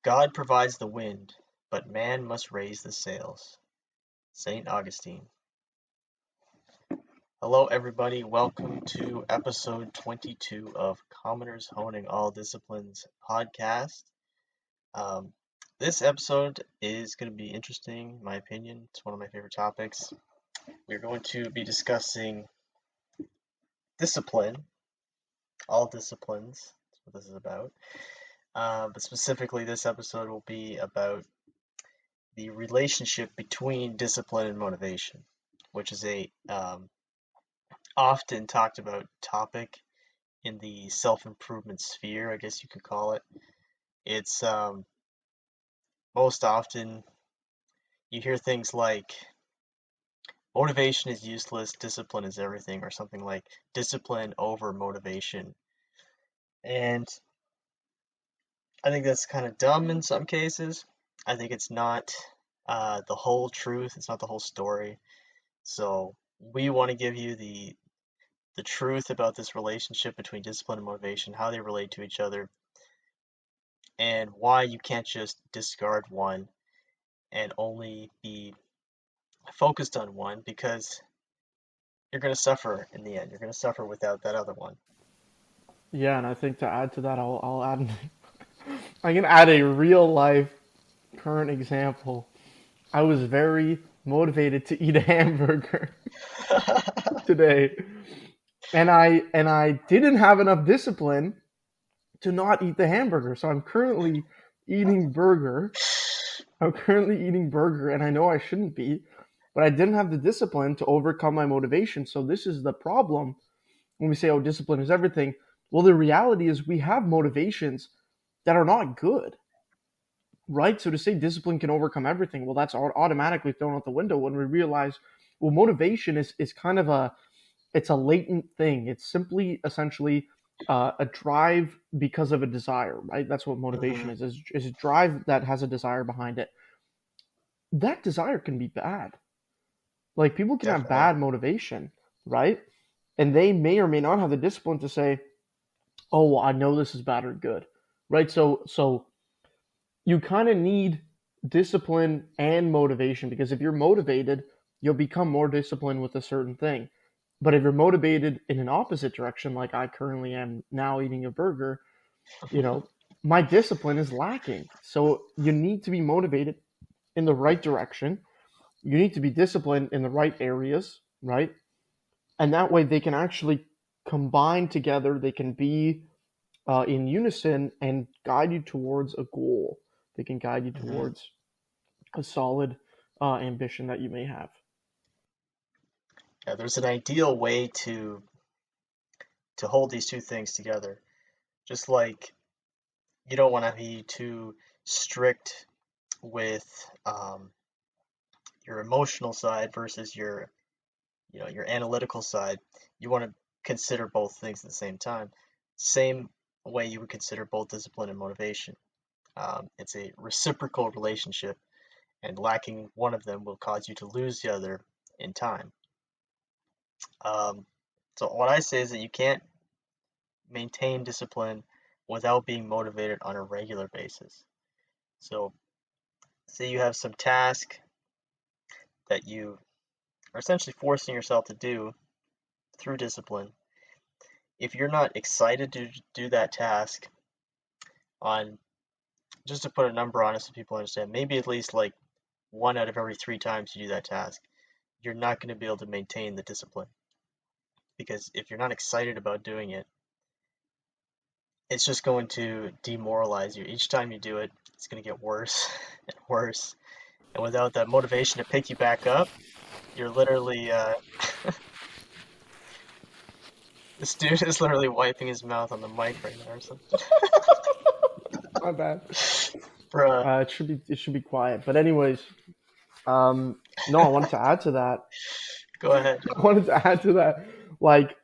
God provides the wind, but man must raise the sails. St. Augustine. Hello, everybody. Welcome to episode 22 of Commoners Honing All Disciplines podcast. Um, this episode is going to be interesting, in my opinion. It's one of my favorite topics. We're going to be discussing discipline, all disciplines. That's what this is about. But specifically, this episode will be about the relationship between discipline and motivation, which is a often talked about topic in the self-improvement sphere, I guess you could call it. It's most often you hear things like motivation is useless, discipline is everything, or something like discipline over motivation. And I think that's kind of dumb in some cases. I think it's not the whole truth, it's not the whole story. So we want to give you the truth about this relationship between discipline and motivation, how they relate to each other, and why you can't just discard one and only be focused on one, because you're going to suffer in the end. You're going to suffer without that other one. Yeah, and I think to add to that, I'll add I can add a real life current example. I was very motivated to eat a hamburger today, and I didn't have enough discipline to not eat the hamburger. So eating burger. I'm currently eating burger, and I know I shouldn't be, but I didn't have the discipline to overcome my motivation. So this is the problem when we say, "Oh, discipline is everything." Well, the reality is we have motivations that are not good, right? So to say discipline can overcome everything, well, that's automatically thrown out the window when we realize, well, motivation is kind of it's a latent thing. It's simply essentially a drive because of a desire, right? That's what motivation Mhm. is a drive that has a desire behind it. That desire can be bad. Like people can have Definitely. bad motivation, right? And they may or may not have the discipline to say, "Oh, well, I know this is bad or good," right? So you kind of need discipline and motivation, because if you're motivated, you'll become more disciplined with a certain thing. But if you're motivated in an opposite direction, like I currently am now eating a burger, you know, my discipline is lacking. So you need to be motivated in the right direction. You need to be disciplined in the right areas, right? And that way they can actually combine together. They can be in unison and guide you towards a goal. They can guide you Mhm. towards a solid ambition that you may have. Yeah, there's an ideal way to hold these two things together. Just like you don't want to be too strict with your emotional side versus your analytical side. You want to consider both things at the same time. Same way you would consider both discipline and motivation. It's a reciprocal relationship, and lacking one of them will cause you to lose the other in time. Um, so what I say is that you can't maintain discipline without being motivated on a regular basis. So say you have some task that you are essentially forcing yourself to do through discipline. If you're not excited to do that task on, just to put a number on it so people understand, maybe at least like 1 out of every 3 times you do that task, you're not going to be able to maintain the discipline. Because if you're not excited about doing it, it's just going to demoralize you. Each time you do it, it's going to get worse and worse. And without that motivation to pick you back up, you're literally, this dude is literally wiping his mouth on the mic right now or something. My bad. Bruh, It should be quiet. But anyways, no, I wanted to add to that. go ahead. I wanted to add to that, like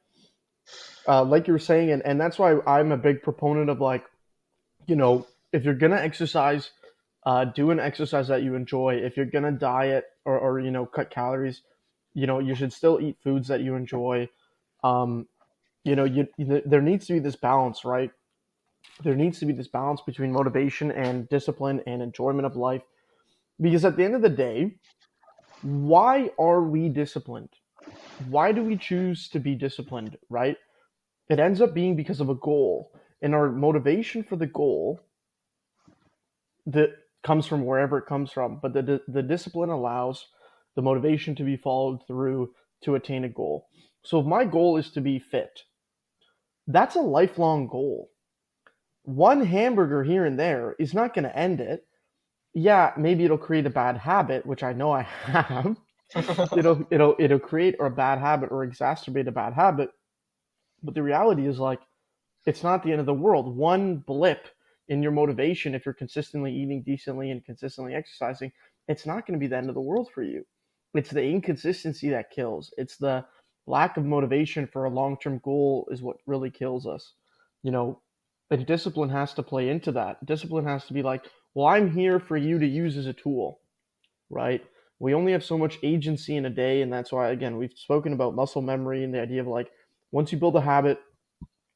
like you were saying, and that's why I'm a big proponent of, like, if you're gonna exercise, do an exercise that you enjoy. If you're gonna diet or cut calories, you should still eat foods that you enjoy. Um, there needs to be this balance, right? There needs to be this balance between motivation and discipline and enjoyment of life. Because at the end of the day, why are we disciplined? Why do we choose to be disciplined, right? It ends up being because of a goal. And our motivation for the goal that comes from wherever it comes from, but the discipline allows the motivation to be followed through to attain a goal. So if my goal is to be fit, that's a lifelong goal. One hamburger here and there is not going to end it. Yeah, maybe it'll create a bad habit, which I know I have. It'll create a bad habit or exacerbate a bad habit. But the reality is like it's not the end of the world. One blip in your motivation, if you're consistently eating decently and consistently exercising, it's not going to be the end of the world for you. It's the inconsistency that kills. It's the lack of motivation for a long-term goal is what really kills us. You know, and discipline has to play into that. Discipline has to be like, well, I'm here for you to use as a tool, right? We only have so much agency in a day, and that's why, again, we've spoken about muscle memory and the idea of like, once you build a habit,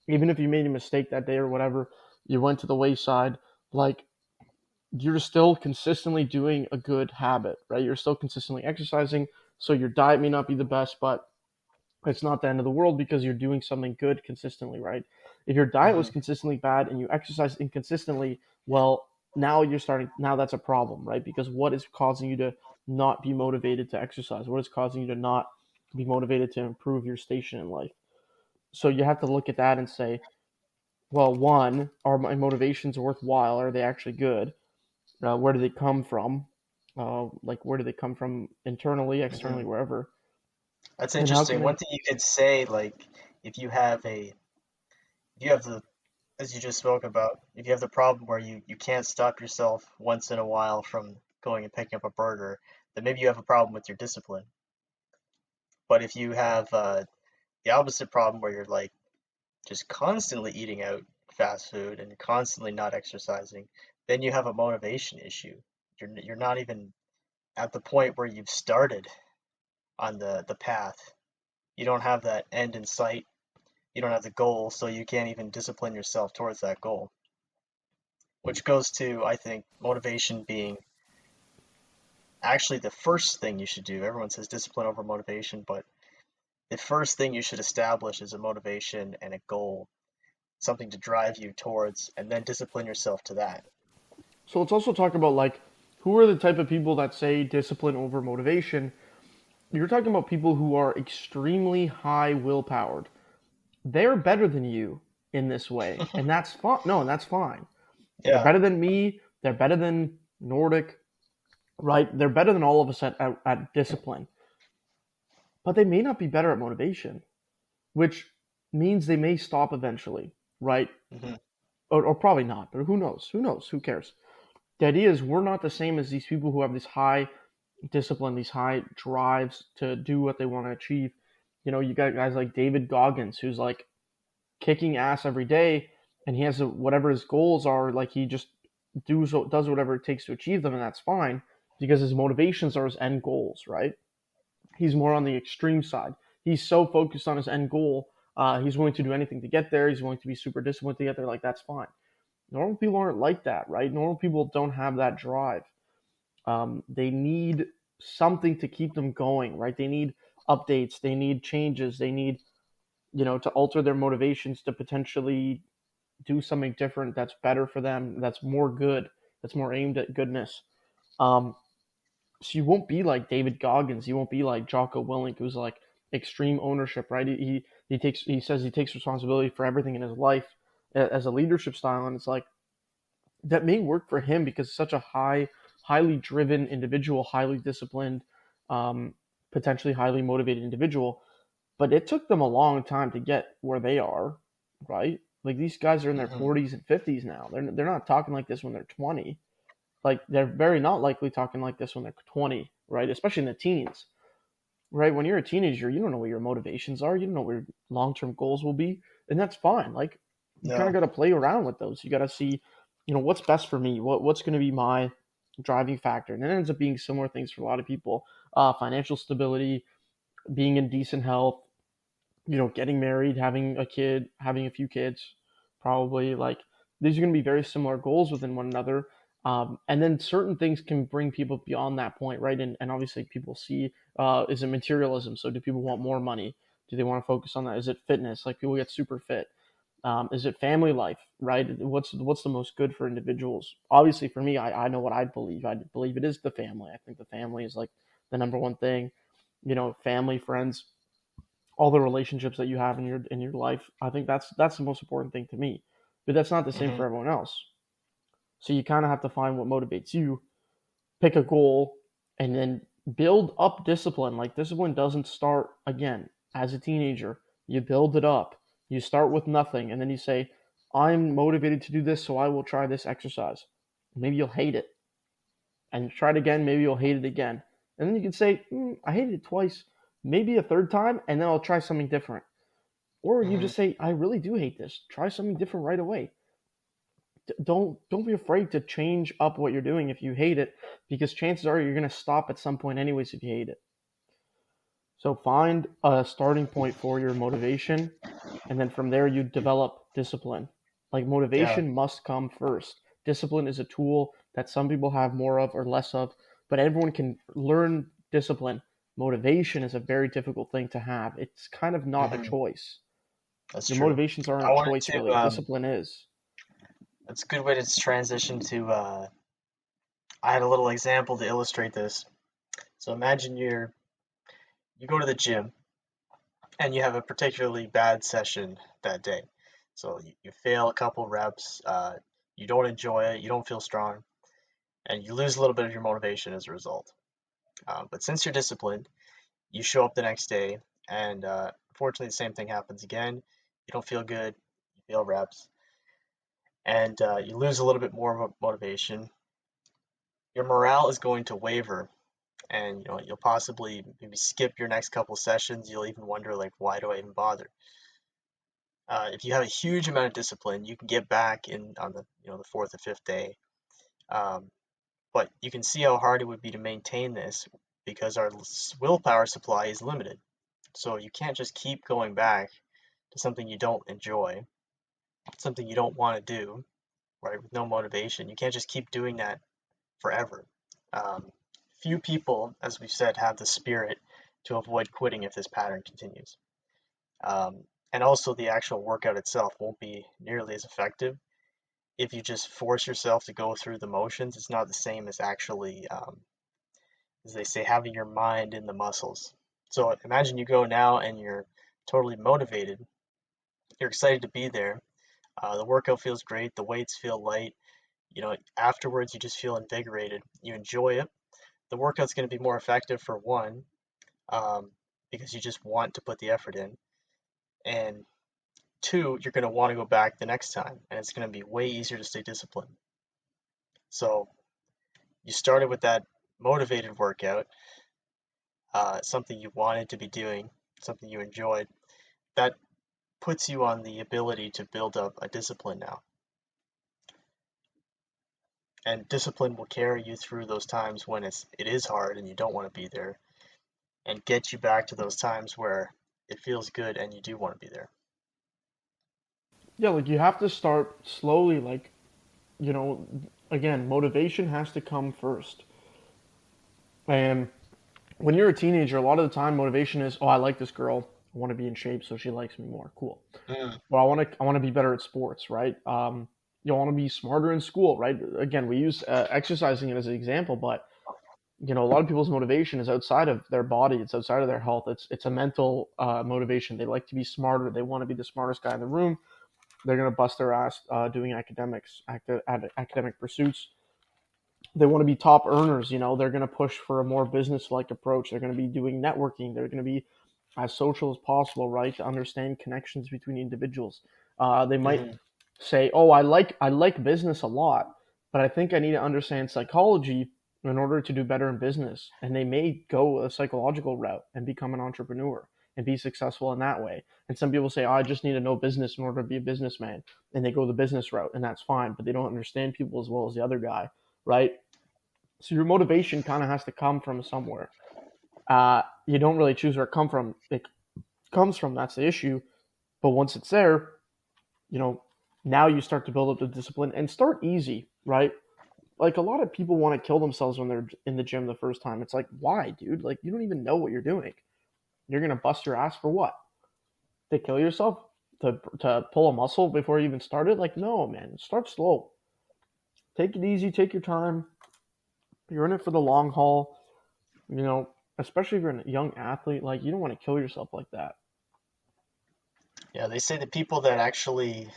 even if you made a mistake that day or whatever, you went to the wayside, like you're still consistently doing a good habit, right? You're still consistently exercising. So your diet may not be the best, but it's not the end of the world because you're doing something good consistently, right? If your diet was Hmm. consistently bad and you exercise inconsistently, well, now that's a problem, right? Because what is causing you to not be motivated to exercise? What is causing you to not be motivated to improve your station in life? So you have to look at that and say, well, one, are my motivations worthwhile? Are they actually good? Where do they come from? Like, where do they come from internally, externally, Hmm. wherever? That's And how interesting. can One I? thing you could say, like, if you have a, if you have the, as you just spoke about, if you have the problem where you can't stop yourself once in a while from going and picking up a burger, then maybe you have a problem with your discipline. But if you have the opposite problem where you're like just constantly eating out fast food and constantly not exercising, then you have a motivation issue. You're not even at the point where you've started on the path. You don't have that end in sight. You don't have the goal, so you can't even discipline yourself towards that goal. Which goes to, I think, motivation being actually the first thing you should do. Everyone says discipline over motivation, but the first thing you should establish is a motivation and a goal, something to drive you towards, and then discipline yourself to that. So let's also talk about like who are the type of people that say discipline over motivation. You're talking about people who are extremely high willpowered. They're better than you in this way, and that's fine. No, and that's fine. They're Yeah. better than me. They're better than Nordic, right? They're better than all of us at discipline, but they may not be better at motivation, which means they may stop eventually, right? Hmm. Or probably not, but who knows? Who knows? Who cares? The idea is we're not the same as these people who have this high discipline, these high drives to do what they want to achieve. You know, you got guys like David Goggins, who's like kicking ass every day, and he has whatever his goals are. Like he just does whatever it takes to achieve them, and that's fine because his motivations are his end goals, right? He's more on the extreme side. He's so focused on his end goal. He's willing to do anything to get there. He's willing to be super disciplined to get there. Like that's fine. Normal people aren't like that, right? Normal people don't have that drive. They need something to keep them going, right? They need updates. They need changes. They need, to alter their motivations to potentially do something different that's better for them, that's more good, that's more aimed at goodness. Um, so you won't be like David Goggins. You won't be like Jocko Willink, who's like extreme ownership, right? He says he takes responsibility for everything in his life as a leadership style, and it's like that may work for him because such a highly driven individual, highly disciplined, um, potentially highly motivated individual. But it took them a long time to get where they are, right? Like these guys are in their Hmm. 40s and 50s now. They're not talking like this when they're 20. Like they're very not likely talking like this when they're 20, right? Especially in the teens, right? When you're a teenager, you don't know what your motivations are. You don't know what your long-term goals will be, and that's fine. Like you kind of No. got to play around with those. You got to see, what's best for me. What's going to be my driving factor, and it ends up being similar things for a lot of people. Financial stability, being in decent health, getting married, having a kid, having a few kids, probably like these are going to be very similar goals within one another. And then certain things can bring people beyond that point, right? And obviously, people see is it materialism? So, do people want more money? Do they want to focus on that? Is it fitness? Like people get super fit. Is it family life? Right? What's the most good for individuals? Obviously, for me, I know what I believe. I believe it is the family. I think the family is like the number one thing. Family, friends, all the relationships that you have in your life. I think that's the most important thing to me. But that's not the same Hmm. for everyone else. So you kind of have to find what motivates you, pick a goal, and then build up discipline. Like discipline doesn't start again as a teenager. You build it up. You start with nothing, and then you say, "I'm motivated to do this, so I will try this exercise." Maybe you'll hate it, and try it again. Maybe you'll hate it again, and then you can say, "I hated it twice." Maybe a third time, and then I'll try something different. Or you Hmm. just say, "I really do hate this." Try something different right away. Don't be afraid to change up what you're doing if you hate it, because chances are you're going to stop at some point anyways if you hate it. So find a starting point for your motivation, and then from there you develop discipline. Like Yeah. motivation must come first. Discipline is a tool that some people have more of or less of, but everyone can learn discipline. Motivation is a very difficult thing to have. It's kind of not a Hmm. choice. That's Your true. motivations aren't I a wanted choice to. really. Discipline is. That's a good way to transition to. I had a little example to illustrate this. So imagine you go to the gym and you have a particularly bad session that day. So you fail a couple reps, you don't enjoy it, you don't feel strong, and you lose a little bit of your motivation as a result. But since you're disciplined, you show up the next day, and unfortunately, the same thing happens again. You don't feel good, you fail reps, and you lose a little bit more motivation. Your morale is going to waver, and you'll possibly maybe skip your next couple sessions. You'll even wonder like, why do I even bother? If you have a huge amount of discipline, you can get back in on the fourth or fifth day. Um, but you can see how hard it would be to maintain this because our willpower supply is limited. So you can't just keep going back to something you don't enjoy, something you don't want to do, right? With no motivation, you can't just keep doing that forever. Um, Few people, as we've said, have the spirit to avoid quitting if this pattern continues. Um, and also, the actual workout itself won't be nearly as effective if you just force yourself to go through the motions. It's not the same as actually, as they say, having your mind in the muscles. So imagine you go now and you're totally motivated. You're excited to be there. The workout feels great. The weights feel light. Afterwards you just feel invigorated. You enjoy it. The workout's going to be more effective for one, um, because you just want to put the effort in, and two, you're going to want to go back the next time, and it's going to be way easier to stay disciplined. So you started with that motivated workout, something you wanted to be doing, something you enjoyed. That puts you on the ability to build up a discipline now. And discipline will carry you through those times when it is hard and you don't want to be there, and get you back to those times where it feels good and you do want to be there. Yeah, like you have to start slowly. Like, you know, again, motivation has to come first. And when you're a teenager, a lot of the time motivation is, oh, I like this girl. I want to be in shape so she likes me more. Cool. Mm, Well, I want to be better at sports, right? You want to be smarter in school, right? Again, we use exercising it as an example, but a lot of people's motivation is outside of their body. It's outside of their health. It's a mental motivation. They like to be smarter. They want to be the smartest guy in the room. They're gonna bust their ass doing academic pursuits. They want to be top earners. They're going to push for a more business-like approach. They're going to be doing networking. They're going to be as social as possible, right? To understand connections between individuals. They might hmm. say, "Oh, I like business a lot, but I think I need to understand psychology in order to do better in business." And they may go a psychological route and become an entrepreneur and be successful in that way. And some people say, "Oh, I just need to know business in order to be a businessman," and they go the business route, and that's fine, but they don't understand people as well as the other guy, right? So your motivation kind of has to come from somewhere. You don't really choose where it come from. It comes from. That's the issue. But once it's there, you know Now you start to build up the discipline and start easy, right? Like a lot of people want to kill themselves when they're in the gym the first time. It's like, why, dude? Like you don't even know what you're doing. You're gonna bust your ass for what? To kill yourself? To pull a muscle before you even started? Like, no, man. Start slow. Take it easy. Take your time. You're in it for the long haul. You know, especially if you're a young athlete, like you don't want to kill yourself like that. Yeah, they say the people that actually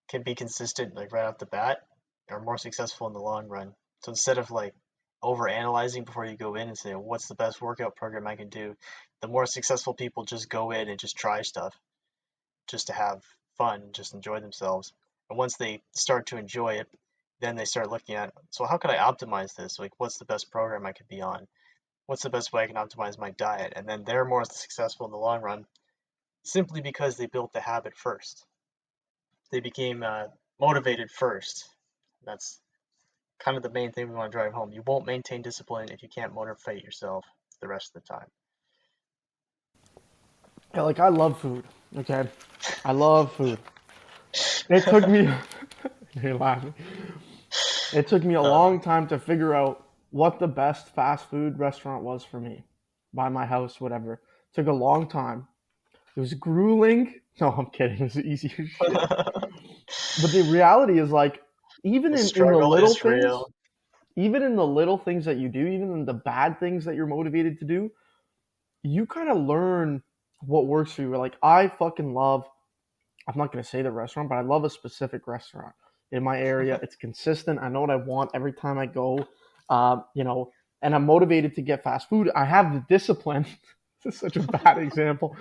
can be consistent like right off the bat are more successful in the long run. So instead of like over analyzing before you go in and say, what's the best workout program I can do? The more successful people just go in and just try stuff just to have fun, just enjoy themselves. And once they start to enjoy it, then they start looking at, so how can I optimize this? Like, what's the best program I could be on? What's the best way I can optimize my diet? And then they're more successful in the long run simply because they built the habit first. They became motivated first. That's kind of the main thing we want to drive home. You won't maintain discipline if you can't motivate yourself the rest of the time. Yeah, like I love food. Okay, I love food. It took me. You're laughing. It took me a Uh, long time to figure out what the best fast food restaurant was for me, by my house, whatever. It took a long time. It was grueling. No, I'm kidding. It was easy as shit. the But the reality is like, even in the struggle little is things, real. even in the little things that you do, even in the bad things that you're motivated to do, you kind of learn what works for you. Like I fucking love. I'm not gonna say the restaurant, but I love a specific restaurant in my area. It's consistent. I know what I want every time I go. You know, and I'm motivated to get fast food. I have the discipline. This is such a bad example.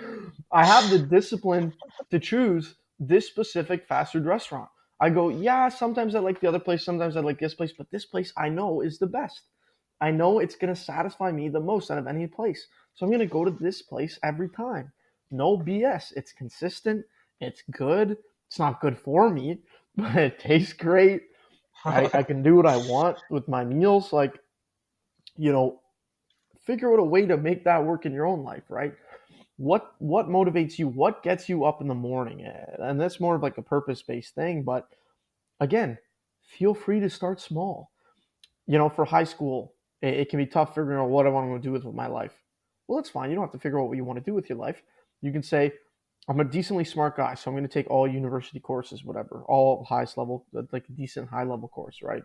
I have the discipline to choose this specific fast food restaurant. I go, yeah, sometimes I like the other place, sometimes I like this place, but this place I know is the best. I know it's going to satisfy me the most out of any place. So I'm going to go to this place every time. No BS. It's consistent. It's good. It's not good for me, but it tastes great. I can do what I want with my meals. Like, you know, figure out a way to make that work in your own life, right? What motivates you? What gets you up in the morning? And that's more of like a purpose based thing. But again, feel free to start small. You know, for high school, it can be tough figuring out what I want to do with my life. Well, that's fine. You don't have to figure out what you want to do with your life. You can say, I'm a decently smart guy, so I'm going to take all university courses, whatever, all highest level, like a decent high level course, right?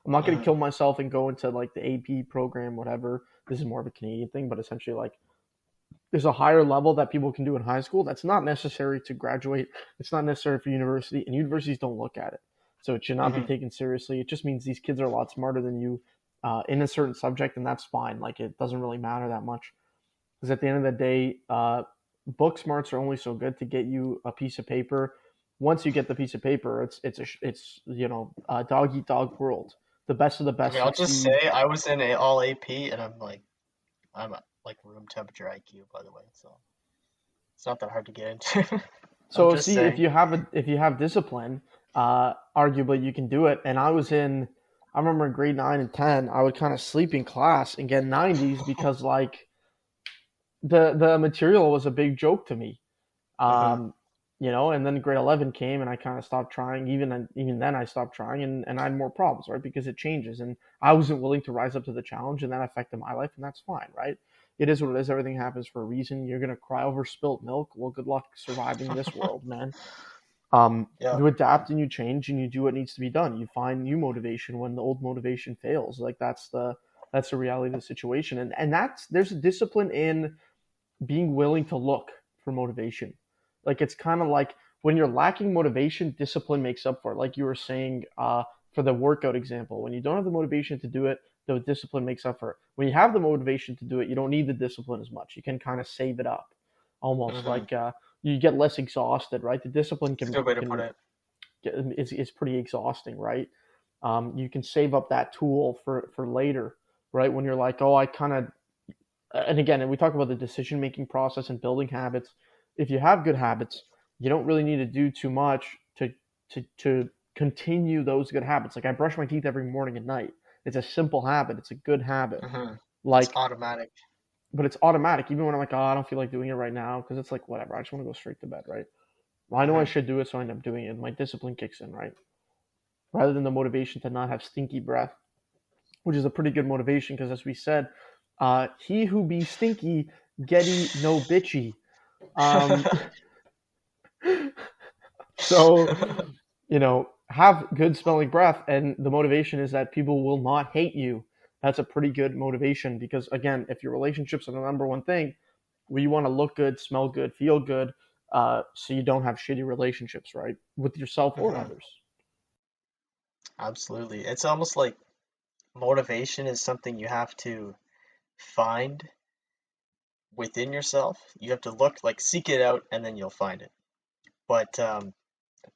I'm not going to Mhm. kill myself and go into like the AP program, whatever. This is more of a Canadian thing, but essentially, like, there's a higher level that people can do in high school that's not necessary to graduate. It's not necessary for university, and universities don't look at it. So it should not be Mhm. taken seriously. It just means these kids are a lot smarter than you in a certain subject, and that's fine. Like it doesn't really matter that much because at the end of the day, book smarts are only so good to get you a piece of paper. Once you get the piece of paper, it's you know dog eat dog world. The best of the I best mean, I'll just succeed. say I was in all AP, and I'm at like room temperature IQ, by the way, so it's not that hard to get into. I'm So just see, saying. if you have discipline, arguably you can do it. And I remember in grade 9 and 10, I would kind of sleep in class and get 90s because like the material was a big joke to me. Hmm. Um, you know, and then grade 11 came and I kind of stopped trying. Even then I stopped trying and I had more problems, right? Because it changes and I wasn't willing to rise up to the challenge and that affected my life and that's fine, right? It is what it is. Everything happens for a reason. You're gonna cry over spilt milk. Well, good luck surviving this world, man. Yeah. You adapt and you change and you do what needs to be done. You find new motivation when the old motivation fails. Like that's the reality of the situation. And that's there's a discipline in being willing to look for motivation. Like it's kind of like when you're lacking motivation, discipline makes up for it. Like you were saying for the workout example, when you don't have the motivation to do it, the discipline makes up for it. When you have the motivation to do it, you don't need the discipline as much. You can kind of save it up, almost Hmm. like you get less exhausted, right? The discipline It's a good way to put can it. is pretty exhausting, right? You can save up that tool for later, right? When you're like, oh, I kind of and again, we talk about the decision making process and building habits. If you have good habits, you don't really need to do too much to continue those good habits. Like I brush my teeth every morning and night. It's a simple habit. It's a good habit. Hmm. It's Like, automatic. but it's automatic. Even when I'm like, oh, I don't feel like doing it right now, because it's like whatever. I just want to go straight to bed, right? Well, I know I Hmm. should do it, so I end up doing it. My discipline kicks in, right? Rather than the motivation to not have stinky breath, which is a pretty good motivation because, as we said, he who be stinky, getty no bitchy. Um, so, have good smelling breath, and the motivation is that people will not hate you. That's a pretty good motivation because, again, if your relationships are the number one thing, well, you want to look good, smell good, feel good, so you don't have shitty relationships, right, with yourself or Hmm. others. Absolutely. It's almost like motivation is something you have to find within yourself. You have to look, like, seek it out, and then you'll find it. But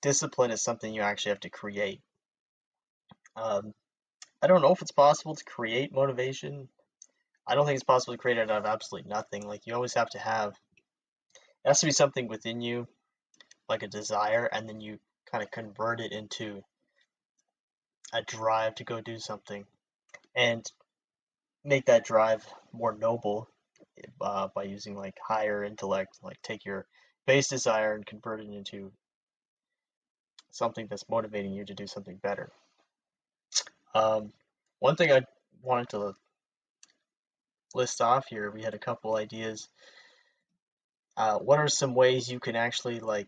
discipline is something you actually have to create. Um, I don't know if it's possible to create motivation. I don't think it's possible to create it out of absolutely nothing. Like, you always have to have, it has to be something within you, like a desire, and then you kind of convert it into a drive to go do something and make that drive more noble by using like higher intellect, like take your base desire and convert it into something that's motivating you to do something better. Um, one thing I wanted to list off here, we had a couple ideas. What are some ways you can actually like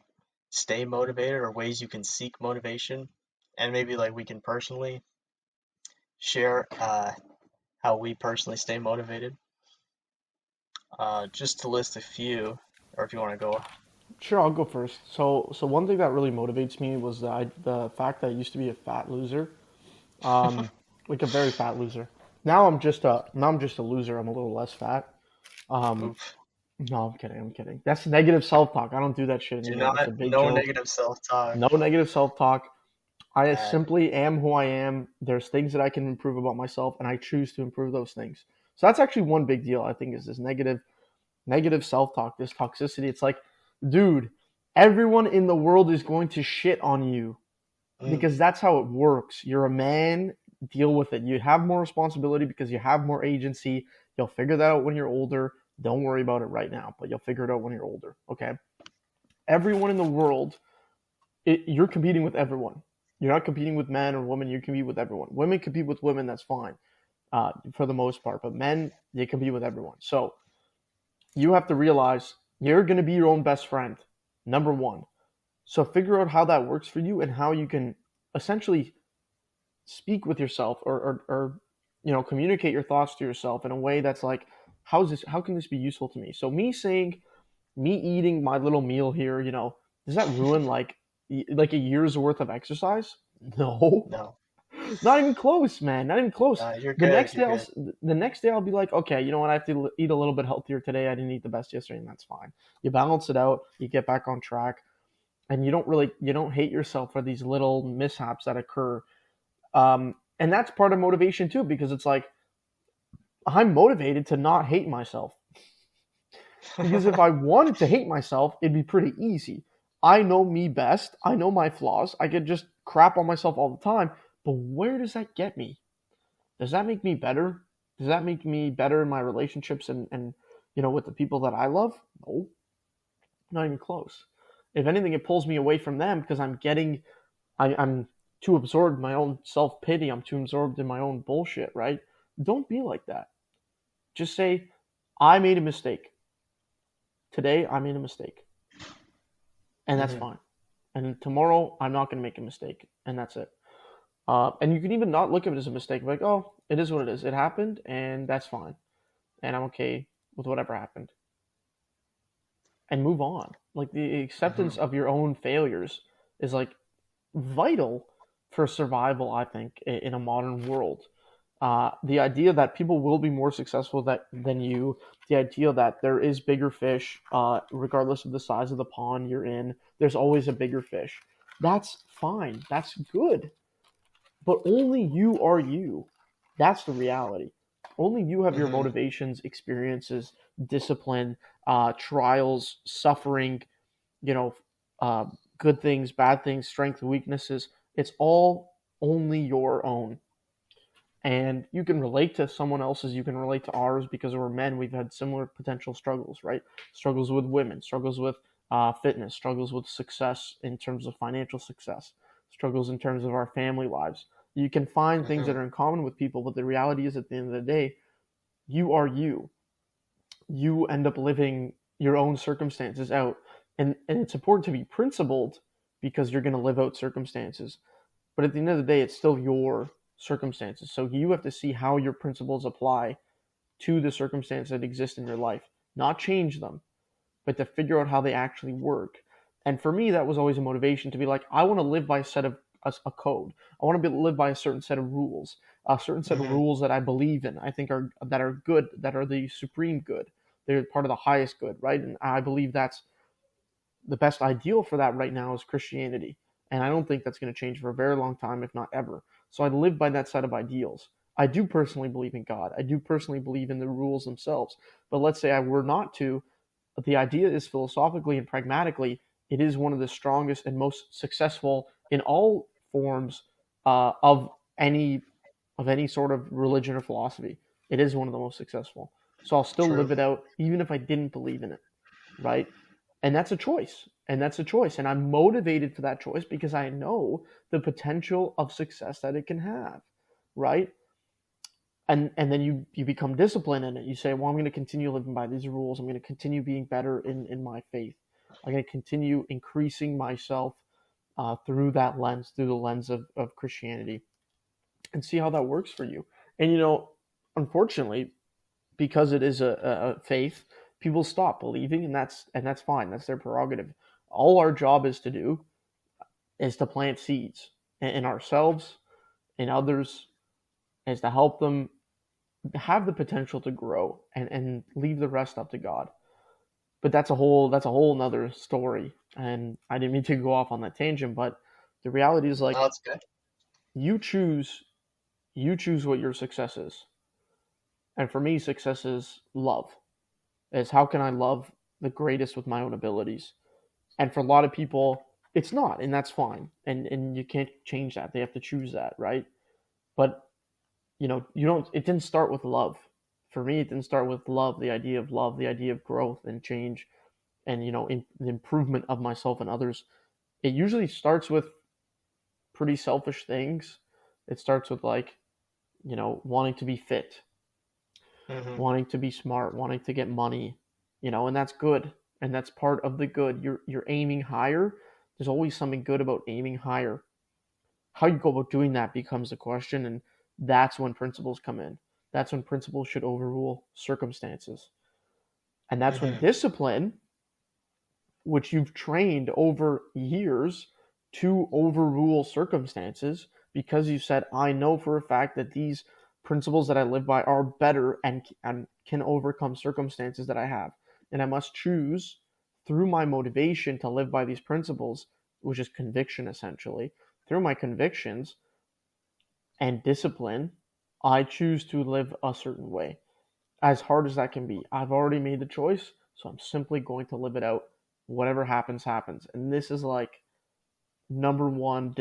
stay motivated or ways you can seek motivation? And maybe like we can personally share how we personally stay motivated. Just to list a few, or if you want to go. Sure, I'll go first. So one thing that really motivates me was the fact that I used to be a fat loser, um, like a very fat loser. Now I'm just a loser. I'm a little less fat. Um, Oof. no, I'm kidding. I'm kidding. That's negative self-talk. I don't do that shit Do anymore. That's not, a big no joke. negative self-talk. No negative self-talk. I Bad. simply am who I am. There's things that I can improve about myself, and I choose to improve those things. So that's actually one big deal. I think is this negative self-talk, this toxicity. It's like, dude, everyone in the world is going to shit on you Mm, because that's how it works. You're a man, deal with it. You have more responsibility because you have more agency. You'll figure that out when you're older. Don't worry about it right now, but you'll figure it out when you're older. Okay. Everyone in the world, you're competing with everyone. You're not competing with men or women. You compete with everyone. Women compete with women. That's fine, for the most part. But men, they compete with everyone. So you have to realize you're going to be your own best friend. Number one. So figure out how that works for you and how you can essentially speak with yourself or communicate your thoughts to yourself in a way that's like, how can this be useful to me? So me eating my little meal here, does that ruin like a year's worth of exercise? No. no. Not even close, man. Not even close. You're The good. next You're day, good. the next day I'll be like, okay, you know what? I have to eat a little bit healthier today. I didn't eat the best yesterday, and that's fine. You balance it out. You get back on track, and you don't hate yourself for these little mishaps that occur. And that's part of motivation too, because it's like I'm motivated to not hate myself. Because if I wanted to hate myself, it'd be pretty easy. I know me best. I know my flaws. I could just crap on myself all the time. But where does that get me? Does that make me better? Does that make me better in my relationships and with the people that I love? No, not even close. If anything, it pulls me away from them because I'm too absorbed in my own self pity. I'm too absorbed in my own bullshit, right? Don't be like that. Just say, I made a mistake. Today, I made a mistake. And that's Hmm. fine. And tomorrow, I'm not going to make a mistake. And that's it. And you can even not look at it as a mistake. Like, oh, it is what it is. It happened, and that's fine. And I'm okay with whatever happened. And move on. Like, the acceptance Hmm. of your own failures is like vital for survival, I think, in a modern world. The idea that people will be more successful than you, the idea that there is bigger fish, regardless of the size of the pond you're in, there's always a bigger fish. That's fine. That's good. But only you are you. That's the reality. Only you have your Hmm. motivations, experiences, discipline, trials, suffering, you know, uh, good things, bad things, strengths, weaknesses. It's all only your own. And you can relate to someone else's, you can relate to ours because we're men. We've had similar potential struggles, right? Struggles with women, struggles with fitness, struggles with success in terms of financial success, struggles in terms of our family lives. You can find things that Hmm. are in common with people, but the reality is at the end of the day, you are you. You end up living your own circumstances out. And it's important to be principled because you're going to live out circumstances. But at the end of the day, it's still your circumstances. So you have to see how your principles apply to the circumstances that exist in your life, not change them, but to figure out how they actually work. And for me, that was always a motivation to be like, I want to live by a code. I want to live by a certain set of rules, a certain set of Hmm. rules that I believe in. I think are good, that are the supreme good. They're part of the highest good, right? And I believe that's the best ideal for that right now is Christianity. And I don't think that's going to change for a very long time, if not ever. So I live by that set of ideals. I do personally believe in God. I do personally believe in the rules themselves. But let's say I were not to, but the idea is philosophically and pragmatically, it is one of the strongest and most successful in all forms of any sort of religion or philosophy. It is one of the most successful. So I'll still True. live it out even if I didn't believe in it, right? And that's a choice. And that's a choice. And I'm motivated for that choice because I know the potential of success that it can have, right? And then you become disciplined in it. You say, well, I'm going to continue living by these rules. I'm going to continue being better in my faith. I'm going to continue increasing myself through that lens, through the lens of Christianity, and see how that works for you. And unfortunately, because it is a faith, people stop believing, and that's fine. That's their prerogative. All our job is to do is to plant seeds in ourselves, in others, is to help them have the potential to grow and leave the rest up to God. But that's a whole nother story. And I didn't mean to go off on that tangent, but the reality is No, like it's good. you choose you choose what your success is. And for me, success is love. Is how can I love the greatest with my own abilities? And for a lot of people, it's not, and that's fine. And you can't change that. They have to choose that, right? But you don't. It didn't start with love. For me, it didn't start with love. Love, the idea of growth and change, and the improvement of myself and others. It usually starts with pretty selfish things. It starts with like wanting to be fit, Hmm. wanting to be smart, wanting to get money, and that's good. And that's part of the good. You're aiming higher. There's always something good about aiming higher. How you go about doing that becomes the question, and that's when principles come in. That's when principles should overrule circumstances. And that's when Hmm. discipline, which you've trained over years to overrule circumstances, because you said, I know for a fact that these principles that I live by are better and can overcome circumstances that I have. And I must choose through my motivation to live by these principles, which is conviction essentially. Through my convictions and discipline, I choose to live a certain way. As hard as that can be, I've already made the choice, so I'm simply going to live it out. Whatever happens, happens. And this is like number one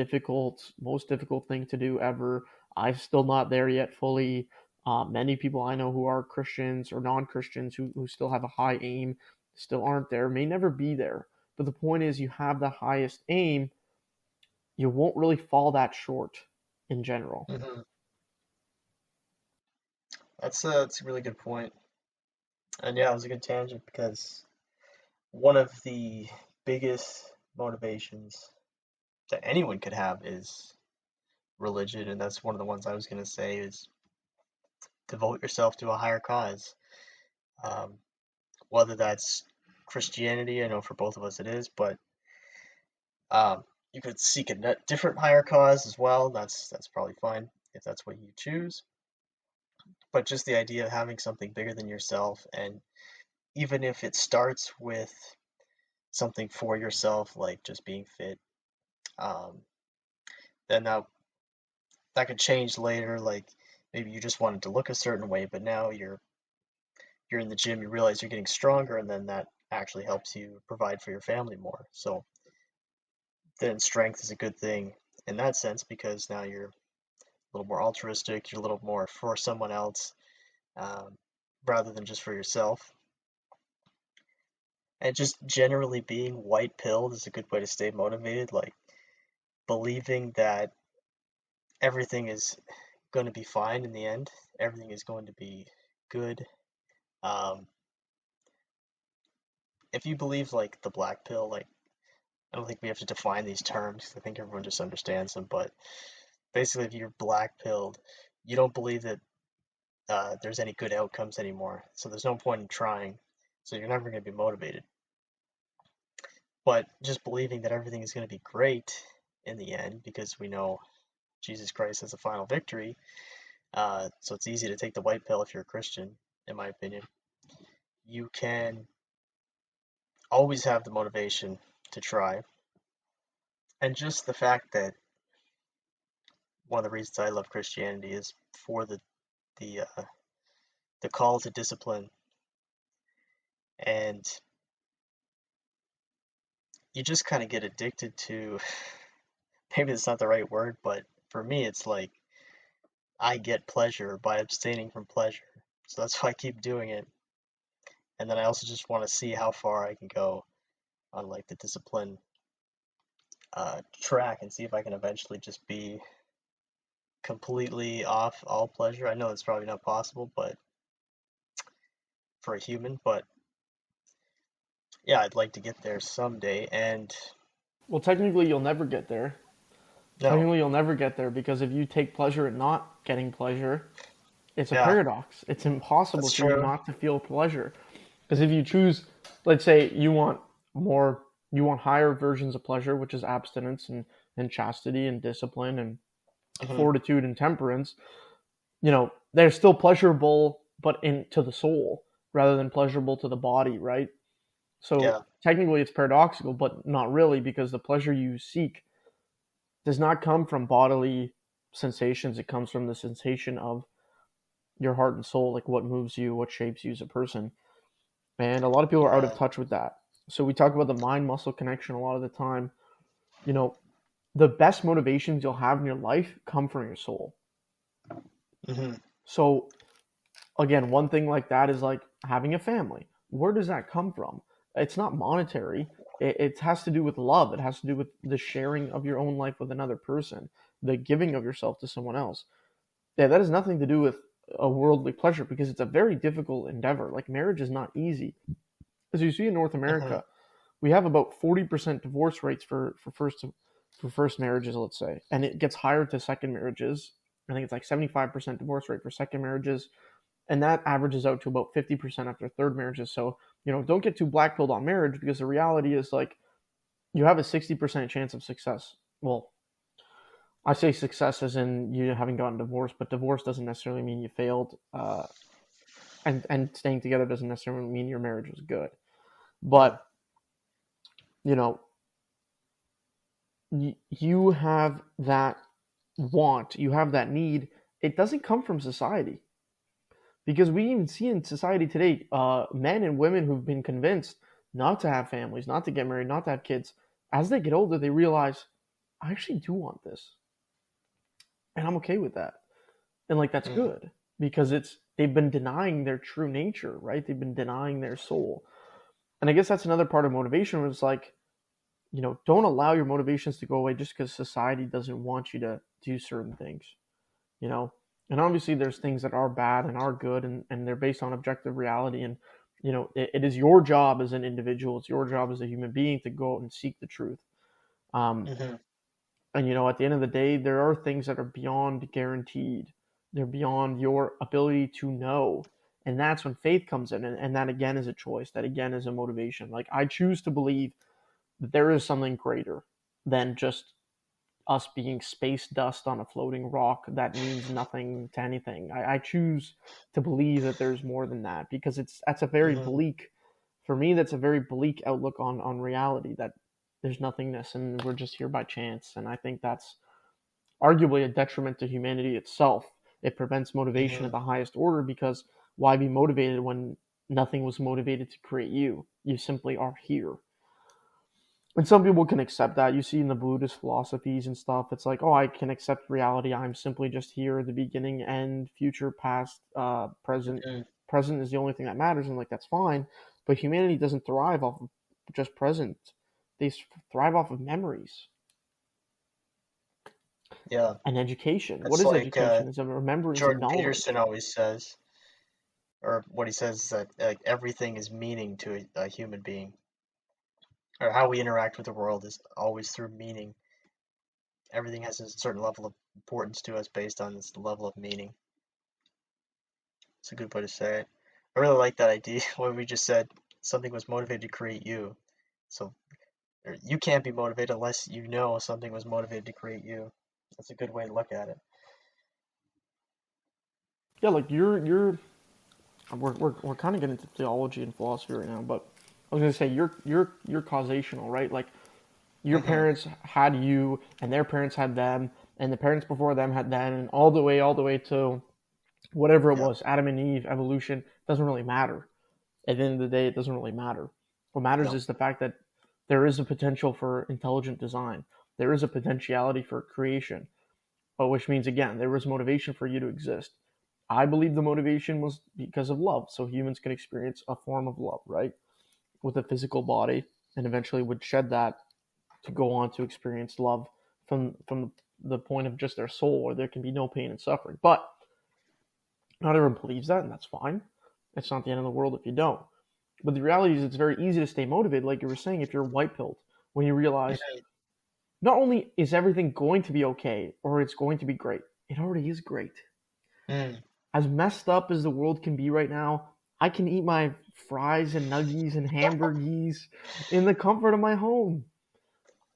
most difficult thing to do ever. I'm still not there yet fully. Many people I know who are Christians or non Christians who still have a high aim still aren't there, may never be there. But the point is, you have the highest aim, you won't really fall that short in general. Hmm. That's a really good point. And yeah, it was a good tangent because one of the biggest motivations that anyone could have is religion, and that's one of the ones I was going to say is devote yourself to a higher cause. Um, whether that's Christianity, I know for both of us it is, but you could seek a different higher cause as well. That's probably fine if that's what you choose. But just the idea of having something bigger than yourself, and even if it starts with something for yourself, like just being fit, um, then that could change later. Like maybe you just wanted to look a certain way, but now you're in the gym, you realize you're getting stronger, and then that actually helps you provide for your family more. So then strength is a good thing in that sense because now you're a little more altruistic, you're a little more for someone else um, rather than just for yourself. And just generally being white-pilled is a good way to stay motivated, like believing that everything is going to be fine in the end, everything is going to be good. Um, if you believe like the black pill, like I don't think we have to define these terms. I think everyone just understands them. But basically, if you're black pilled, you don't believe that there's any good outcomes anymore. So there's no point in trying. So you're never going to be motivated. But just believing that everything is going to be great in the end, because we know Jesus Christ has a final victory. So it's easy to take the white pill if you're a Christian, in my opinion. You can always have the motivation to try. And just the fact that one of the reasons I love Christianity is for the the call to discipline, and you just kind of get addicted to, maybe it's not the right word, but for me it's like I get pleasure by abstaining from pleasure. So that's why I keep doing it. And then I also just want to see how far I can go on like the discipline track and see if I can eventually just be completely off all pleasure. I know it's probably not possible, but for a human, but yeah, I'd like to get there someday. And Well, technically, you'll never get there. no, Technically, you'll never get there because if you take pleasure in not getting pleasure, it's a yeah, paradox. It's impossible that's for you true. not to feel pleasure. Because if you choose, let's say more, you want higher versions of pleasure, which is abstinence and chastity and discipline and Hmm. fortitude and temperance, they're still pleasurable, but to the soul rather than pleasurable to the body, right? So Yeah. technically it's paradoxical, but not really because the pleasure you seek does not come from bodily sensations. It comes from the sensation of your heart and soul, like what moves you, what shapes you as a person. And a lot of people are out of Yeah. touch with that. So we talk about the mind muscle connection a lot of the time. You know, the best motivations you'll have in your life come from your soul. Hmm. So again, one thing like that is like having a family. Where does that come from? It's not monetary. It has to do with love. It has to do with the sharing of your own life with another person, the giving of yourself to someone else. Yeah, that has nothing to do with a worldly pleasure because it's a very difficult endeavor. Like marriage is not easy. As you see in North Hmm. America, we have about 40% divorce rates for first marriages, let's say, and it gets higher to second marriages. I think it's like 75% divorce rate for second marriages, and that averages out to about 50% after third marriages. So don't get too black pilled on marriage because the reality is like you have a 60% chance of success. Well, I say success as in you having gotten divorced, but divorce doesn't necessarily mean you failed, and staying together doesn't necessarily mean your marriage was good. Hmm. But you know, you have that want, you have that need. It doesn't come from society because we even see in society today, men and women who've been convinced not to have families, not to get married, not to have kids. As they get older, they realize I actually do want this, and I'm okay with that. And like that's Hmm. good because it's they've been denying their true nature, right? They've been denying their soul. And I guess that's another part of motivation was like, don't allow your motivations to go away just because society doesn't want you to do certain things, you know? And obviously there's things that are bad and are good and they're based on objective reality. And, it is your job as an individual, it's your job as a human being to go out and seek the truth. Um, Hmm. and at the end of the day, there are things that are beyond guaranteed. They're beyond your ability to know. And that's when faith comes in. And that again is a choice. That again is a motivation. Like I choose to believe that there is something greater than just us being space dust on a floating rock that means nothing to anything. I choose to believe that there's more than that because that's a very Hmm. bleak, for me, that's a very bleak outlook on reality, that there's nothingness and we're just here by chance. And I think that's arguably a detriment to humanity itself. It prevents motivation Hmm. at the highest order because why be motivated when nothing was motivated to create you? You simply are here. And some people can accept that. You see in the Buddhist philosophies and stuff, it's like, oh, I can accept reality. I'm simply just here, the beginning, end, future, past, present. Hmm. Present is the only thing that matters, and like that's fine. But humanity doesn't thrive off of just present. They thrive off of memories Yeah, and education. What it's is like education? It's a remembrance of Jordan Peterson knowledge. always says, or what he says is that like everything is meaning to a human being, or how we interact with the world is always through meaning. Everything has a certain level of importance to us based on this level of meaning. It's a good way to say it. I really like that idea when we just said something was motivated to create you. So you can't be motivated unless you know something was motivated to create you. That's a good way to look at it. Yeah, like we're kind of getting into theology and philosophy right now, but I was gonna say you're causational, right? Like your Hmm. parents had you, and their parents had them, and the parents before them had them, and all the way to whatever it Yeah. was, Adam and Eve, evolution doesn't really matter. At the end of the day, it doesn't really matter. What matters No. is the fact that there is a potential for intelligent design. There is a potentiality for creation, but which means again, there was motivation for you to exist. I believe the motivation was because of love, so humans can experience a form of love, right, with a physical body, and eventually would shed that to go on to experience love from the point of just their soul, where there can be no pain and suffering. But not everyone believes that, and that's fine. It's not the end of the world if you don't. But the reality is, it's very easy to stay motivated, like you were saying, if you're white pilled, when you realize not only is everything going to be okay or it's going to be great, it already is great. Mm. As messed up as the world can be right now, I can eat my fries and nuggies and hamburgies in the comfort of my home.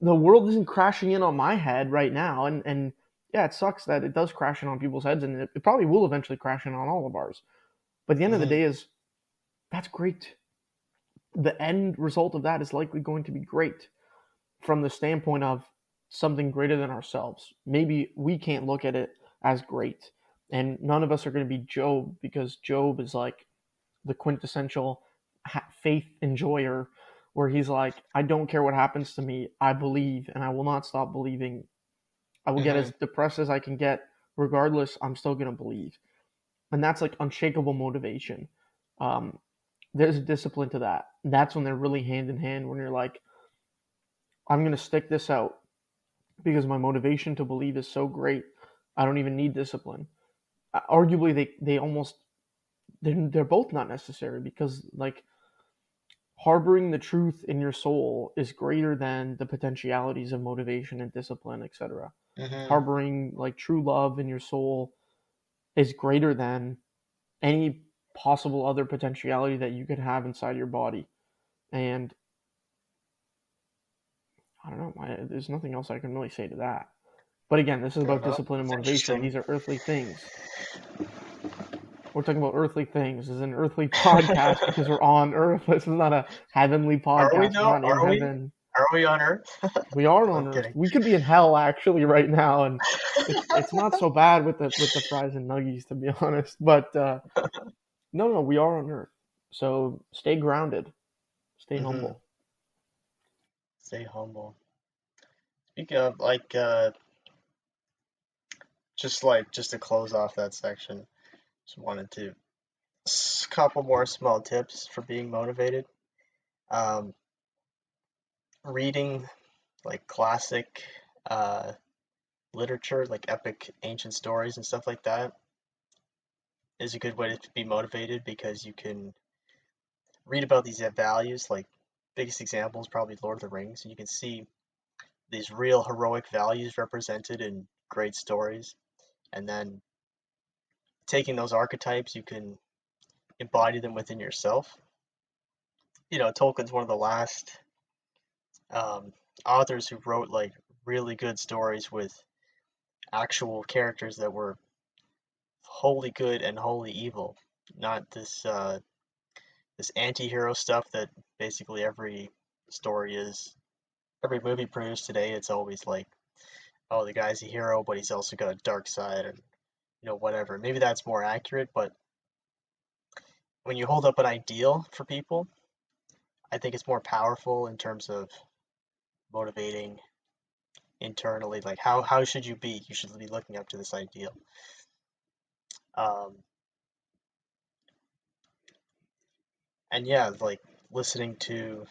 The world isn't crashing in on my head right now, and yeah, it sucks that it does crash in on people's heads, and it probably will eventually crash in on all of ours. But at the end of the Hmm. day, is that's great. The end result of that is likely going to be great from the standpoint of something greater than ourselves. Maybe we can't look at it as great, and none of us are going to be Job, because Job is like the quintessential faith enjoyer, where he's like, I don't care what happens to me, I believe, and I will not stop believing. I will get Hmm. as depressed as I can get, regardless. I'm still gonna believe, and that's like unshakable motivation. Um, there's a discipline to that. That's when they're really hand in hand. When you're like, I'm gonna stick this out because my motivation to believe is so great. I don't even need discipline. Arguably, they almost they're both not necessary, because like harboring the truth in your soul is greater than the potentialities of motivation and discipline, etc. Hmm. Harboring like true love in your soul is greater than any possible other potentiality that you could have inside your body. And I don't know, there's nothing else I can really say to that. But again, this is Fair about enough. discipline and It's motivation. interesting. These are earthly things. We're talking about earthly things. This is an earthly podcast because we're on Earth. This is not a heavenly Are we podcast. We're though? not in Are we? heaven. Are we on Earth? We are I'm on Earth. kidding. We could be in hell actually right now, and it's not so bad with the fries and nuggies, to be honest. But no, we are on Earth. So stay grounded, stay Hmm. humble. Stay humble. Speaking of just to close off that section, just wanted to couple more small tips for being motivated. Um, Reading like classic uh, literature, like epic ancient stories and stuff like that, is a good way to be motivated because you can read about these values. Like biggest example is probably Lord of the Rings, and you can see these real heroic values represented in great stories. And then taking those archetypes, you can embody them within yourself. Tolkien's one of the last um, authors who wrote like really good stories with actual characters that were wholly good and wholly evil, not this anti-hero stuff that basically every story is. Every movie produced today, it's always like, oh, the guy's a hero, but he's also got a dark side, and whatever. Maybe that's more accurate, but when you hold up an ideal for people, I think it's more powerful in terms of motivating internally. Like how should you be? You should be looking up to this ideal. Um, and yeah, like listening to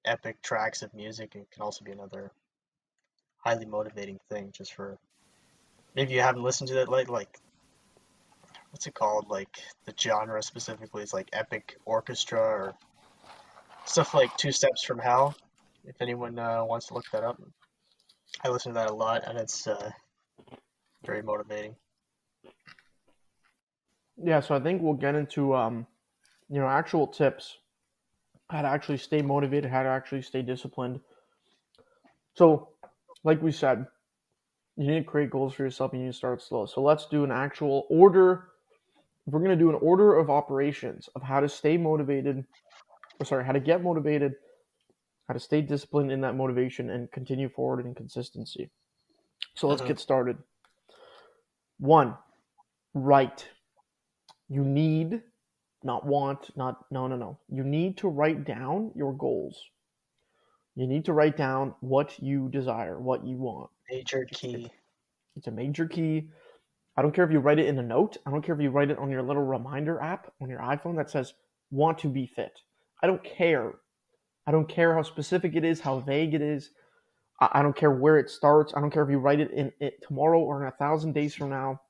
epic tracks of music can also be another highly motivating thing. Just for maybe you haven't listened to that, like what's it called? Like the genre specifically is like epic orchestra or stuff like Two Steps from Hell. If anyone wants to look that up, I listen to that a lot, and it's very motivating. Yeah, so I think we'll get into actual tips how to actually stay motivated, how to actually stay disciplined. So, like we said, you need to create goals for yourself and you need to start slow. So let's do an actual order. We're going to do an order of operations of how to stay motivated, or sorry, how to get motivated, how to stay disciplined in that motivation and continue forward in consistency. So let's Hmm. get started. 1, write. You need, not want, not, no. You need to write down your goals. You need to write down what you desire, what you want. Major It's, it's, key. it's a major key. I don't care if you write it in a note. I don't care if you write it on your little reminder app on your iPhone that says, want to be fit. I don't care. I don't care how specific it is, how vague it is. I don't care where it starts. I don't care if you write it in it tomorrow or in 1,000 days from now.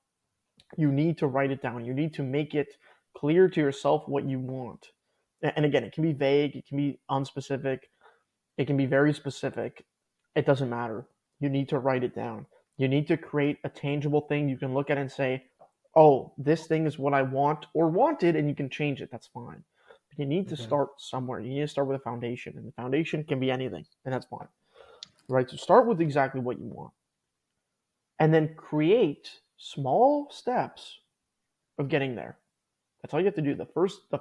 You need to write it down. You need to make it clear to yourself what you want. And again, it can be vague, it can be unspecific, it can be very specific. It doesn't matter. You need to write it down. You need to create a tangible thing you can look at and say, oh, this thing is what I want or wanted, and you can change it. That's fine. But you need to Hmm. start somewhere. You need to start with a foundation, and the foundation can be anything, and that's fine. Right? So start with exactly what you want. And then create small steps of getting there. That's all you have to do. The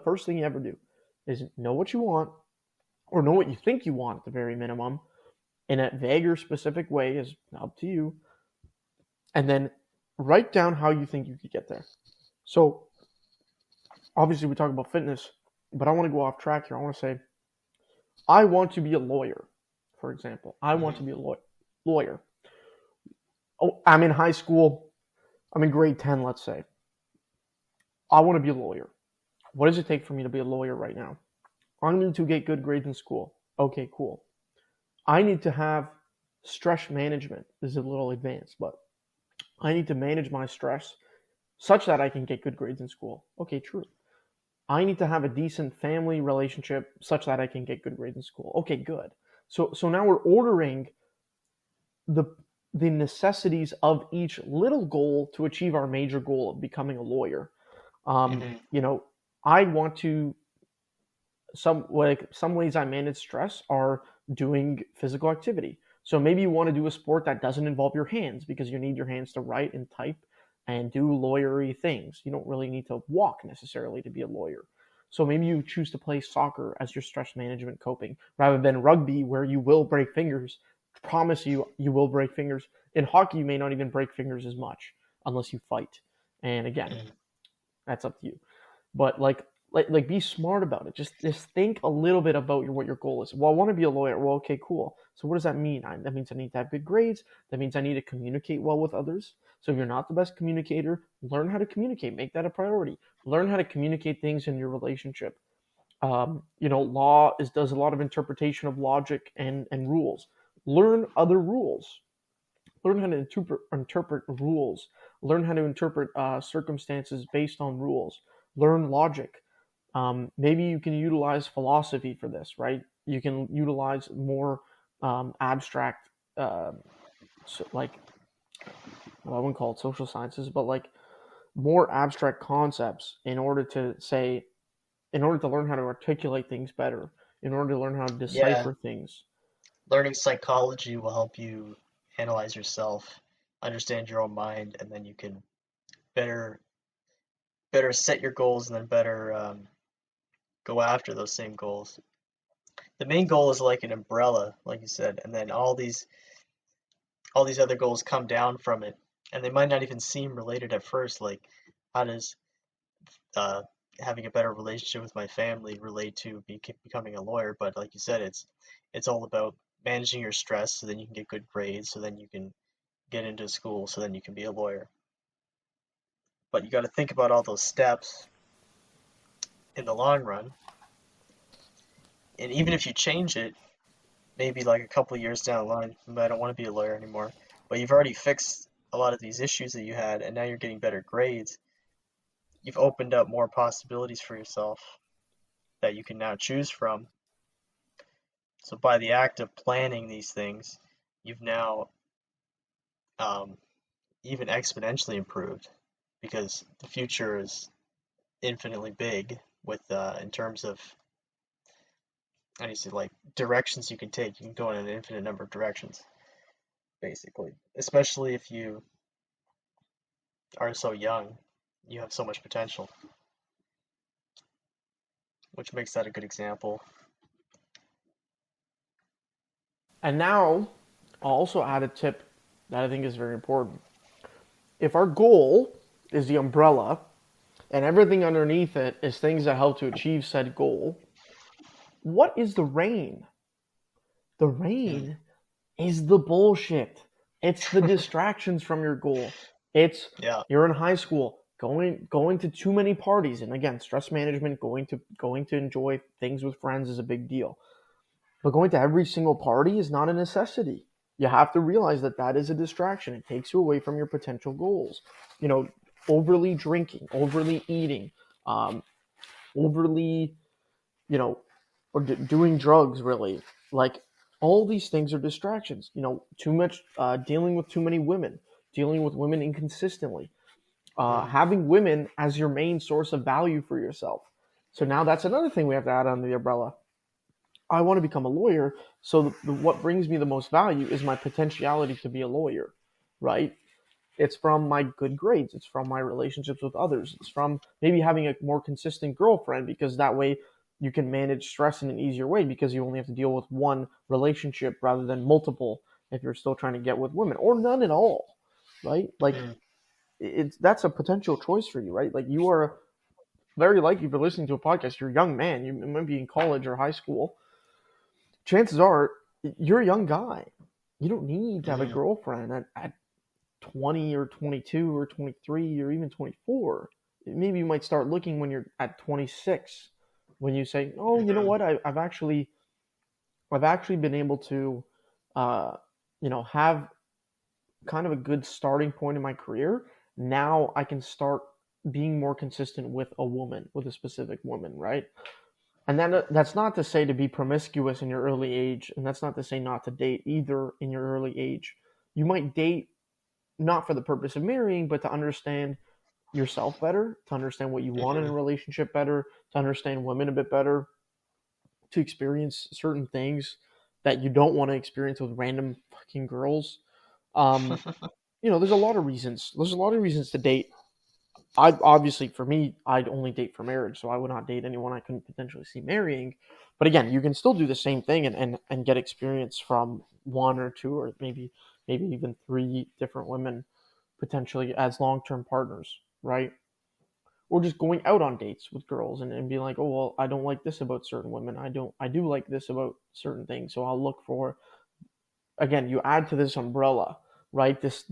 first thing you ever do is know what you want, or know what you think you want at the very minimum, in a vague or specific way is up to you, and then write down how you think you could get there. So obviously we talk about fitness, but I want to go off track here. I want to say I want to be a lawyer, for example. I want to Hmm. be a lawyer. Oh, I'm in high school. I'm in grade 10, let's say. I want to be a lawyer. What does it take for me to be a lawyer right now? I need to get good grades in school. Okay, cool. I need to have stress management. This is a little advanced, but I need to manage my stress such that I can get good grades in school. Okay, true. I need to have a decent family relationship such that I can get good grades in school. Okay, good. So now we're ordering the the necessities of each little goal to achieve our major goal of becoming a lawyer. Hmm. You know, I want to some ways I manage stress are doing physical activity. So maybe you want to do a sport that doesn't involve your hands because you need your hands to write and type and do lawyery things. You don't really need to walk necessarily to be a lawyer. So maybe you choose to play soccer as your stress management coping rather than rugby where you will break fingers. I promise you, you will break fingers. In hockey, you may not even break fingers as much unless you fight. And again, Hmm. that's up to you. But like be smart about it. Just think a little bit about what your goal is. Well, I want to be a lawyer. Well, okay, cool. So what does that mean? That means I need to have good grades. That means I need to communicate well with others. So if you're not the best communicator, learn how to communicate. Make that a priority. Learn how to communicate things in your relationship. Law does a lot of interpretation of logic and rules. Learn other rules. Learn how to interpret rules. Learn how to interpret circumstances based on rules. Learn logic. Maybe you can utilize philosophy for this, right? You can utilize more abstract, like, well, I wouldn't call it social sciences, but like more abstract concepts in order to learn how to articulate things better, in order to learn how to Yeah, decipher things. learning psychology will help you analyze yourself, understand your own mind, and then you can better better set your goals and then better go after those same goals. The main goal is like an umbrella, like you said, and then all these other goals come down from it, and they might not even seem related at first. Like, how does uh, having a better relationship with my family relate to becoming a lawyer? But like you said, it's all about managing your stress so then you can get good grades, so then you can get into school, so then you can be a lawyer. But you got to think about all those steps in the long run. and even if you change it, maybe like a couple of years down the line, I don't want to be a lawyer anymore, but you've already fixed a lot of these issues that you had, and now you're getting better grades. You've opened up more possibilities for yourself that you can now choose from. So by the act of planning these things, you've now um, even exponentially improved because the future is infinitely big with in terms of how do you say like directions you can take. You can go in an infinite number of directions, basically. Especially if you are so young, you have so much potential, which makes that a good example. And now I'll also add a tip that I think is very important. If our goal is the umbrella and everything underneath it is things that help to achieve said goal, what is the rain? The Mm, rain is the bullshit. It's the distractions from your goal. It's yeah. you're in high school, going to too many parties, and again, stress management, going to enjoy things with friends is a big deal. But going to every single party is not a necessity. You have to realize that that is a distraction. It takes you away from your potential goals. You know, overly drinking, overly eating, um, overly, you know, or doing drugs, really. Like, all these things are distractions. You know, too much, dealing with too many women, dealing with women inconsistently, Mm, having women as your main source of value for yourself. So now that's another thing we have to add under the umbrella. I want to become a lawyer. So what brings me the most value is my potentiality to be a lawyer, right? It's from my good grades. It's from my relationships with others. It's from maybe having a more consistent girlfriend because that way you can manage stress in an easier way because you only have to deal with one relationship rather than multiple if you're still trying to get with women or none at all, right? Like mm, it's that's a potential choice for you, right? Like you are very likely if you're listening to a podcast, you're a young man, you might be in college or high school. Chances are you're a young guy. You don't need to have a mm, girlfriend at 20 or 22 or 23 or even 24. Maybe you might start looking when you're at 26 when you say, "Oh, you know mm, what? I've actually been able to have kind of a good starting point in my career. Now I can start being more consistent with a woman, with a specific woman, right?" And then that's not to say to be promiscuous in your early age, and that's not to say not to date either in your early age. You might date not for the purpose of marrying, but to understand yourself better, to understand what you want in a mm. relationship better, to understand women a bit better, to experience certain things that you don't want to experience with random fucking girls. Um, there's a lot of reasons. There's a lot of reasons to date. I obviously for me, I'd only date for marriage, so I would not date anyone I couldn't potentially see marrying. But again, you can still do the same thing and get experience from one or two or maybe even three different women potentially as long term partners, right? Or just going out on dates with girls and being like, oh well, I don't like this about certain women. I do like this about certain things. So I'll look for again, you add to this umbrella, right? This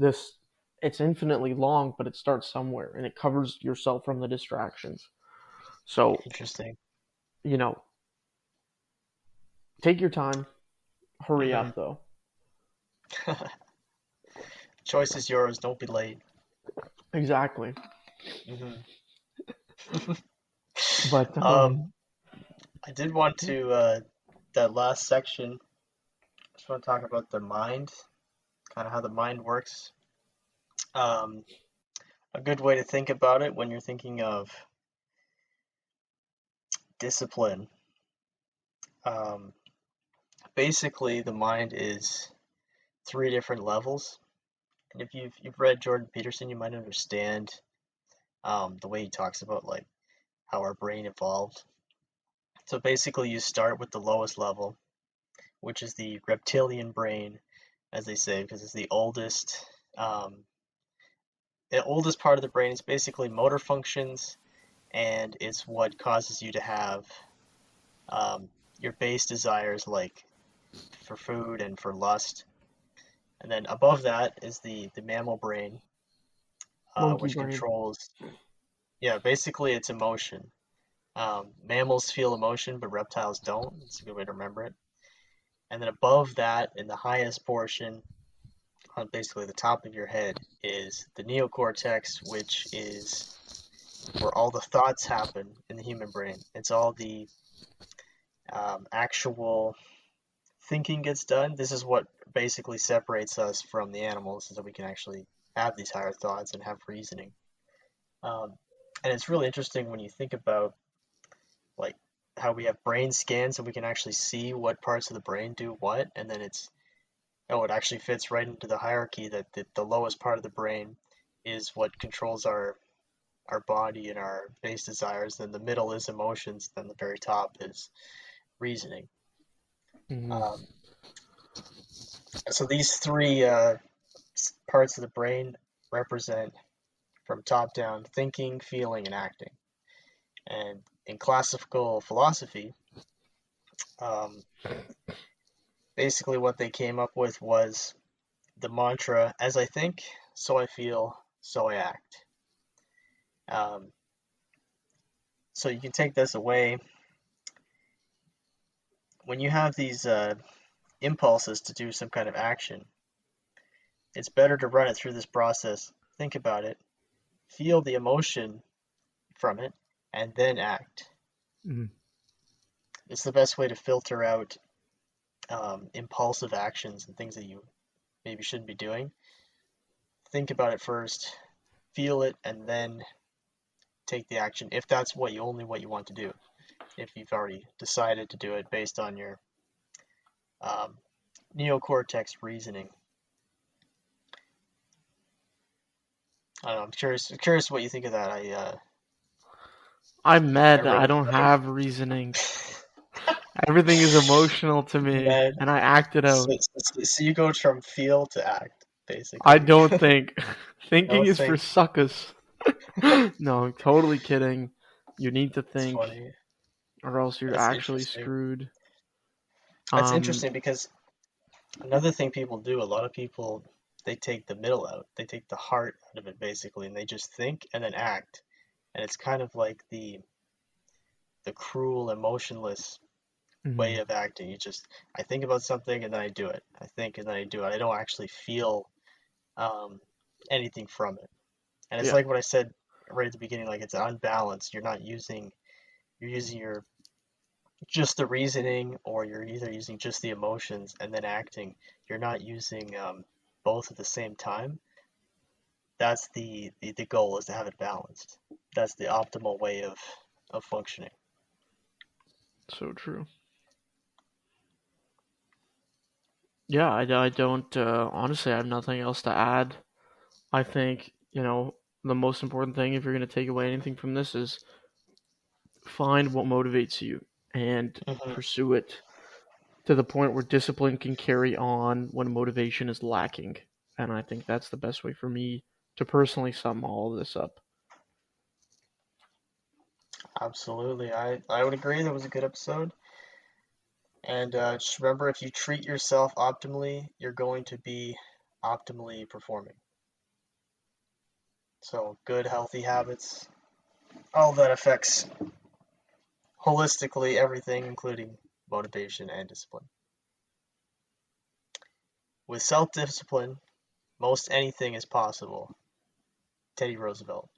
it's infinitely long, but it starts somewhere and it covers yourself from the distractions. So, Interesting. you know, take your time, hurry Hmm. up though. Choice is yours. Don't be late. Exactly. Hmm. But Um, I did want to that last section. Just want to talk about the mind, kind of how the mind works. Um, a good way to think about it when you're thinking of discipline. Um, basically, the mind is three different levels. And if you've read Jordan Peterson, you might understand the way he talks about like how our brain evolved. So basically, you start with the lowest level, which is the reptilian brain, as they say, because it's um, the oldest part of the brain. Is basically motor functions, and it's what causes you to have um, your base desires, like for food and for lust. And then above that is the mammal brain, monkey which brain. controls, yeah, basically it's emotion. Mammals feel emotion, but reptiles don't. It's a good way to remember it. And then above that, in the highest portion, on basically the top of your head, is the neocortex, which is where all the thoughts happen in the human brain. It's all the actual thinking gets done. This is what basically separates us from the animals, is that we can actually have these higher thoughts and have reasoning. Um, and it's really interesting when you think about like how we have brain scans and we can actually see what parts of the brain do what, and then it actually fits right into the hierarchy that the lowest part of the brain is what controls our body and our base desires, then the middle is emotions, then the very top is reasoning. Hmm. Um, so these three parts of the brain represent, from top down, thinking, feeling, and acting. And in classical philosophy, um, basically what they came up with was the mantra, as I think, so I feel, so I act. Um, so you can take this away. When you have these impulses to do some kind of action, it's better to run it through this process, think about it, feel the emotion from it, and then act. Hmm. It's the best way to filter out impulsive actions and things that you maybe shouldn't be doing. Think about it first, feel it, and then take the action if that's what you want to do. If you've already decided to do it based on your um, neocortex reasoning. I don't know. I'm curious what you think of that. I'm I mad. wrote I it. don't have reasoning. Everything is emotional to me, Man, and I act it so, out. so you go from feel to act, I basically. don't think. Thinking Don't is for think. suckers. No, I'm totally kidding. You need to It's think, funny. or else you're That's actually interesting. screwed. That's Um, interesting because another thing people do, a lot of people, they take the middle out. They take the heart out of it basically, and they just think and then act. And it's kind of like the cruel, emotionless way mhm. of acting. I think about something and then I do it. I think and then I do it. I don't actually feel um, anything from it. And it's Yeah, like what I said right at the beginning, like it's unbalanced. You're using your just the reasoning, or you're either using just the emotions and then acting. You're not using both at the same time. That's the goal, is to have it balanced. That's the optimal way of functioning. so true. Yeah, I don't, honestly, I have nothing else to add. I think, the most important thing, if you're going to take away anything from this, is find what motivates you and Hmm. pursue it to the point where discipline can carry on when motivation is lacking. And I think that's the best way for me to personally sum all of this up. Absolutely. I would agree that was a good episode. And just remember, if you treat yourself optimally, you're going to be optimally performing. So, good, healthy habits, all that affects holistically everything, including motivation and discipline. With self discipline, most anything is possible. Teddy Roosevelt.